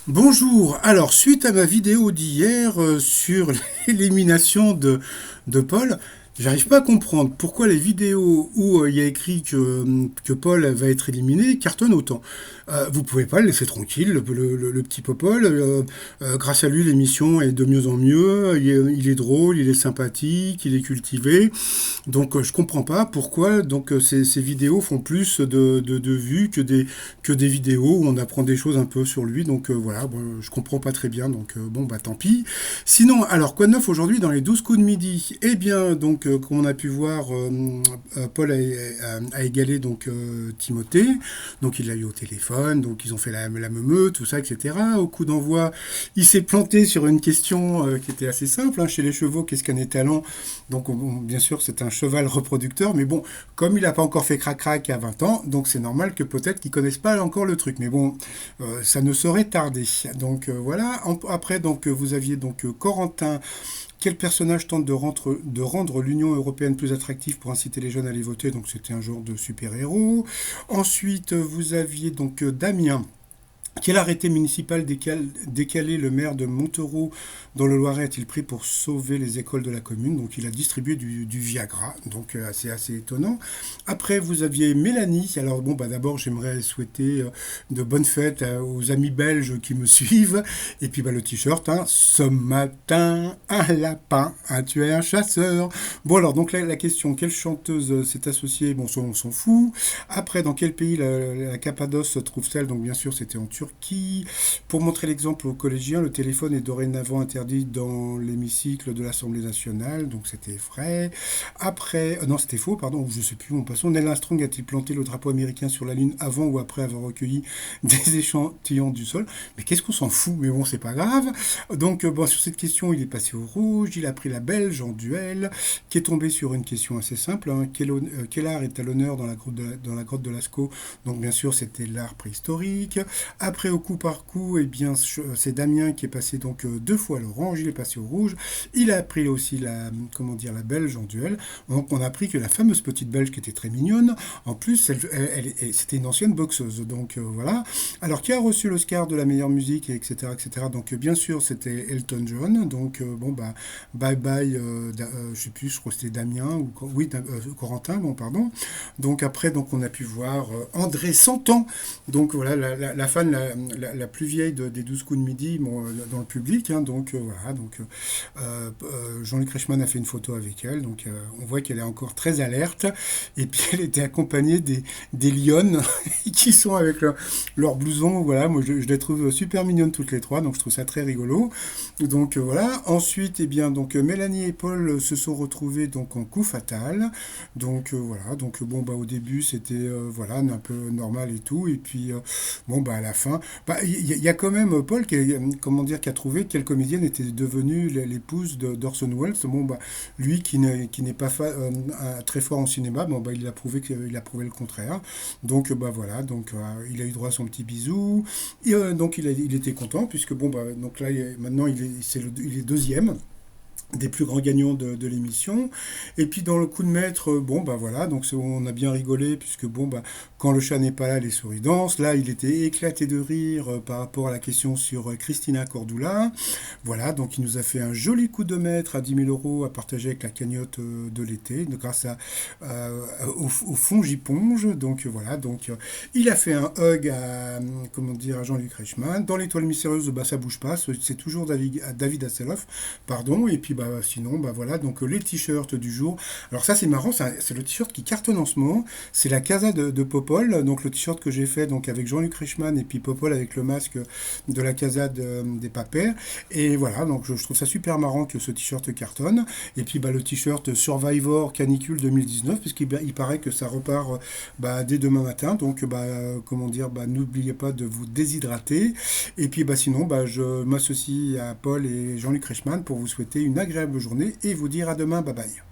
Bonjour. Alors, suite à ma vidéo d'hier sur l'élimination de Paul, j'arrive pas à comprendre pourquoi les vidéos où il y a écrit que Paul va être éliminé cartonnent autant. Vous pouvez pas le laisser tranquille, le petit Popol. Grâce à lui, l'émission est de mieux en mieux. Il est drôle, il est sympathique, il est cultivé. Donc je comprends pas pourquoi ces vidéos font plus de vues que des vidéos où on apprend des choses un peu sur lui. Donc voilà, bon, je comprends pas très bien. Donc bon bah tant pis. Sinon, alors quoi de neuf aujourd'hui dans les 12 coups de midi? Eh bien comme on a pu voir, Paul a égalé Timothée. Donc il l'a eu au téléphone. Donc ils ont fait la meumeux, tout ça, etc. Au coup d'envoi, il s'est planté sur une question qui était assez simple, hein. Chez les chevaux, qu'est-ce qu'un étalon? Donc, bien sûr, c'est un cheval reproducteur, mais bon, comme il n'a pas encore fait crac-crac à 20 ans, donc c'est normal que peut-être qu'ils ne connaissent pas encore le truc. Mais bon, ça ne saurait tarder. Donc, voilà. Après, vous aviez Corentin. Quel personnage tente de rendre l'Union européenne plus attractive pour inciter les jeunes à aller voter? Donc, c'était un genre de super-héros. Ensuite, vous aviez Damien. Quel arrêté municipal décalé le maire de Montereau dans le Loiret a-t-il pris pour sauver les écoles de la commune? Donc il a distribué du Viagra, donc assez étonnant. Après vous aviez Mélanie. Alors bon bah d'abord j'aimerais souhaiter de bonnes fêtes aux amis belges qui me suivent. Et puis bah le t-shirt, hein, ce matin un lapin a tué un chasseur. Bon alors donc la question, quelle chanteuse s'est associée? Bon on s'en fout. Après dans quel pays la Cappadoce se trouve-t-elle? Donc bien sûr c'était en Turquie. Pour montrer l'exemple aux collégiens, le téléphone est dorénavant interdit dans l'hémicycle de l'Assemblée nationale, donc c'était vrai. Après, non c'était faux, pardon, je ne sais plus, en passant. Neil Armstrong a-t-il planté le drapeau américain sur la Lune avant ou après avoir recueilli des échantillons du sol? Mais qu'est-ce qu'on s'en fout? Mais bon, c'est pas grave. Donc bon, sur cette question, il est passé au rouge, il a pris la belge en duel, qui est tombé sur une question assez simple, hein. Quel art est à l'honneur dans la grotte de Lascaux? Donc bien sûr, c'était l'art préhistorique. Après, au coup par coup, eh bien, c'est Damien qui est passé deux fois à l'orange, il est passé au rouge. Il a pris aussi la belge en duel. Donc, on a appris que la fameuse petite belge qui était très mignonne, en plus, c'était une ancienne boxeuse. Donc, voilà. Alors, qui a reçu l'Oscar de la meilleure musique, etc., etc. Donc, bien sûr, c'était Elton John. Donc, bon, bah, bye bye, je sais plus, je crois que c'était Damien, oui, Corentin, bon, pardon. Donc, après, on a pu voir André Santon. Donc, voilà, la fan la plus vieille des 12 coups de midi, bon, dans le public, hein. Donc voilà, Jean-Luc Reichmann a fait une photo avec elle, donc on voit qu'elle est encore très alerte. Et puis elle était accompagnée des lionnes qui sont avec leur blouson. Voilà, moi je les trouve super mignonnes toutes les trois, donc je trouve ça très rigolo. Donc voilà. Ensuite, eh bien, Mélanie et Paul se sont retrouvés en coup fatal. Donc voilà, bon bah au début c'était voilà un peu normal et tout, et puis bon bah à la fin, bah il y a quand même Paul comment dire, qui a trouvé quelle comédienne était devenue l'épouse d'Orson Welles. Bon bah lui qui n'est pas très fort en cinéma, bon bah il a prouvé le contraire. Donc bah voilà, il a eu droit à son petit bisou. Et donc il était content puisque bon bah donc là maintenant il est deuxième des plus grands gagnants de l'émission. Et puis dans le coup de maître, bon bah voilà, on a bien rigolé puisque bon bah quand le chat n'est pas là, les souris dansent. Là, il était éclaté de rire par rapport à la question sur Christina Cordula. Voilà, donc il nous a fait un joli coup de maître à 10 000 € à partager avec la cagnotte de l'été, grâce au fond Jiponge. Donc voilà, il a fait un hug à Jean-Luc Reichmann. Dans l'étoile mystérieuse, bah ça bouge pas, c'est toujours David Hasselhoff, pardon. Et puis sinon, bah voilà, les t-shirts du jour. Alors ça c'est marrant, c'est le t-shirt qui cartonne en ce moment. C'est la Casa de Popol, donc le t-shirt que j'ai fait avec Jean-Luc Reichmann et puis Popol avec le masque de la Casa des Papers. Et voilà, donc je trouve ça super marrant que ce t-shirt cartonne. Et puis le t-shirt Survivor Canicule 2019, puisqu'il paraît que ça repart dès demain matin. Donc n'oubliez pas de vous déshydrater. Et puis sinon, je m'associe à Paul et Jean-Luc Reichmann pour vous souhaiter une agréable journée et vous dire à demain, bye bye.